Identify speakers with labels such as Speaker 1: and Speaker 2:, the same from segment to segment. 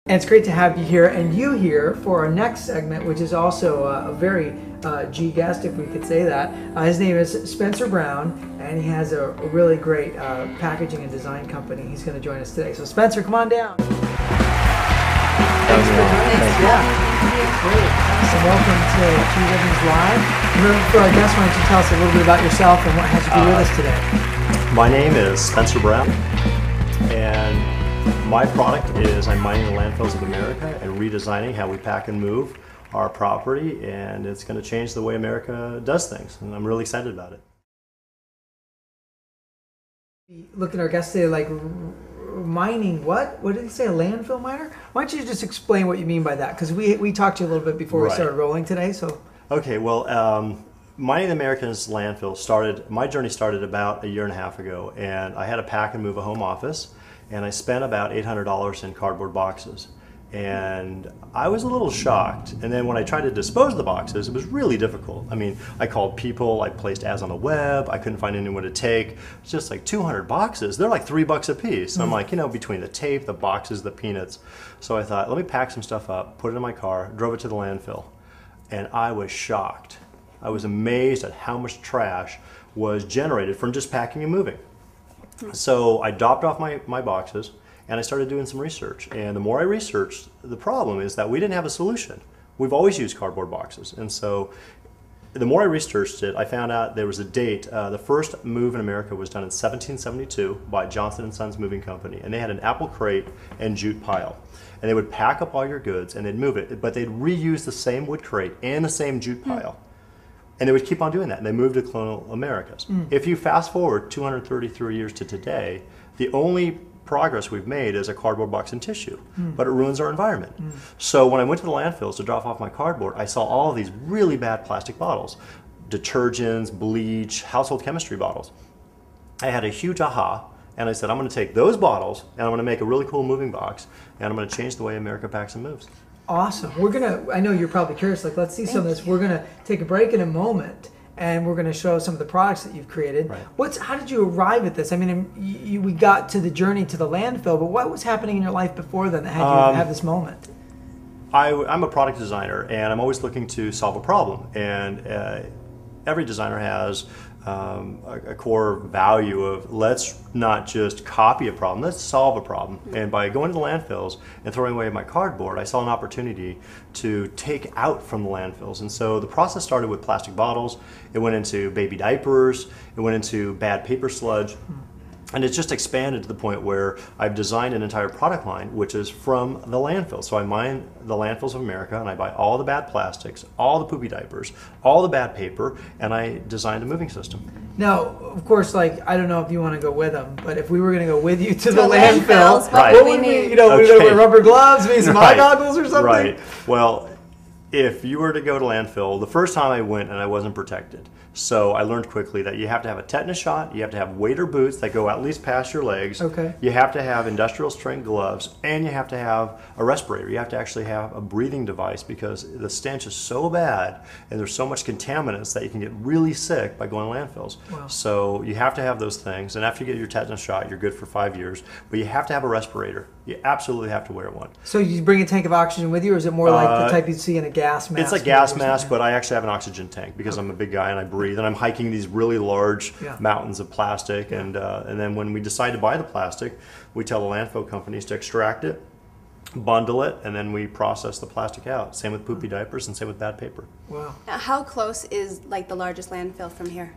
Speaker 1: And it's great to have you here and you here for our next segment, which is also a very G guest, if we could say that. His name is Spencer Brown, and he has a really great packaging and design company. He's going to join us today. So Spencer, come on down. Thanks for joining us. Yeah. Great. Awesome. Welcome to G Living's Live. For our guests, why don't you tell us a little bit about yourself and what has you with us today?
Speaker 2: My name is Spencer Brown, and my product is I'm mining the landfills of America and redesigning how we pack and move our property, and it's going to change the way America does things, and I'm really excited about it.
Speaker 1: Look at our guest today, like mining what? What did he say, a landfill miner? Why don't you just explain what you mean by that? Because we talked to you a little bit before we started rolling today. So
Speaker 2: okay, well, mining the America's landfill my journey started about 1.5 years ago, and I had to pack and move a home office. And I spent about $800 in cardboard boxes. And I was a little shocked. And then when I tried to dispose of the boxes, it was really difficult. I mean, I called people, I placed ads on the web, I couldn't find anyone to take. It's just like 200 boxes. They're like $3 a piece. So I'm like, between the tape, the boxes, the peanuts. So I thought, let me pack some stuff up, put it in my car, drove it to the landfill. And I was shocked. I was amazed at how much trash was generated from just packing and moving. So I dropped off my boxes and I started doing some research. And the more I researched, the problem is that we didn't have a solution. We've always used cardboard boxes. And so the more I researched it, I found out there was a date. The first move in America was done in 1772 by Johnson & Sons Moving Company. And they had an apple crate and jute pile. And they would pack up all your goods and they'd move it, but they'd reuse the same wood crate and the same jute pile. And they would keep on doing that, and they moved to colonial Americas. If you fast forward 233 years to today, the only progress we've made is a cardboard box and tissue, but it ruins our environment. So when I went to the landfills to drop off my cardboard, I saw all of these really bad plastic bottles, detergents, bleach, household chemistry bottles. I had a huge aha, and I said, I'm going to take those bottles, and I'm going to make a really cool moving box, and I'm going to change the way America packs and moves.
Speaker 1: Awesome. I know you're probably curious, like let's see some of this. We're gonna take a break in a moment and we're gonna show some of the products that you've created.
Speaker 2: Right.
Speaker 1: How did you arrive at this? I mean, we got to the journey to the landfill, but what was happening in your life before then that had you have this moment?
Speaker 2: I'm a product designer, and I'm always looking to solve a problem. And every designer has a core value of let's not just copy a problem, let's solve a problem. And by going to the landfills and throwing away my cardboard, I saw an opportunity to take out from the landfills. And so the process started with plastic bottles, it went into baby diapers, it went into bad paper sludge. And it's just expanded to the point where I've designed an entire product line, which is from the landfill. So I mine the landfills of America, and I buy all the bad plastics, all the poopy diapers, all the bad paper, and I designed a moving system.
Speaker 1: Now, of course, like, I don't know if you want to go with them, but if we were going to go with you to the landfill, what would we, we wear rubber gloves, maybe some eye goggles or something?
Speaker 2: Right. Well, if you were to go to landfill, the first time I went and I wasn't protected. So I learned quickly that you have to have a tetanus shot, you have to have waders boots that go at least past your legs, you have to have industrial strength gloves, and you have to have a respirator. You have to actually have a breathing device because the stench is so bad and there's so much contaminants that you can get really sick by going to landfills.
Speaker 1: Wow.
Speaker 2: So you have to have those things, and after you get your tetanus shot, you're good for 5 years, but you have to have a respirator. You absolutely have to wear one.
Speaker 1: So you bring a tank of oxygen with you, or is it more like the type you'd see in a gas mask?
Speaker 2: It's a gas mask, but I actually have an oxygen tank because I'm a big guy and I breathe, and I'm hiking these really large mountains of plastic, and then when we decide to buy the plastic, we tell the landfill companies to extract it, bundle it, and then we process the plastic out. Same with poopy diapers and same with bad paper.
Speaker 1: Wow.
Speaker 3: Now, how close is like the largest landfill from here?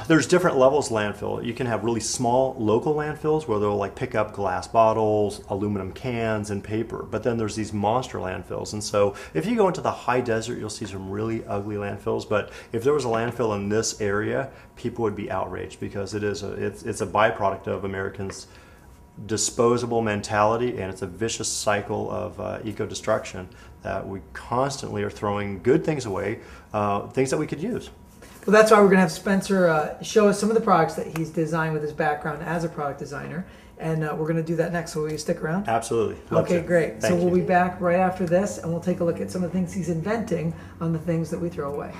Speaker 2: There's different levels of landfill. You can have really small local landfills where they'll like pick up glass bottles, aluminum cans, and paper. But then there's these monster landfills. And so if you go into the high desert, you'll see some really ugly landfills. But if there was a landfill in this area, people would be outraged because it's a byproduct of Americans' disposable mentality, and it's a vicious cycle of eco-destruction that we constantly are throwing good things away, things that we could use.
Speaker 1: Well, that's why we're going to have Spencer show us some of the products that he's designed with his background as a product designer. And we're going to do that next. So will you stick around?
Speaker 2: Absolutely.
Speaker 1: Okay, great. So we'll be back right after this, and we'll take a look at some of the things he's inventing on the things that we throw away.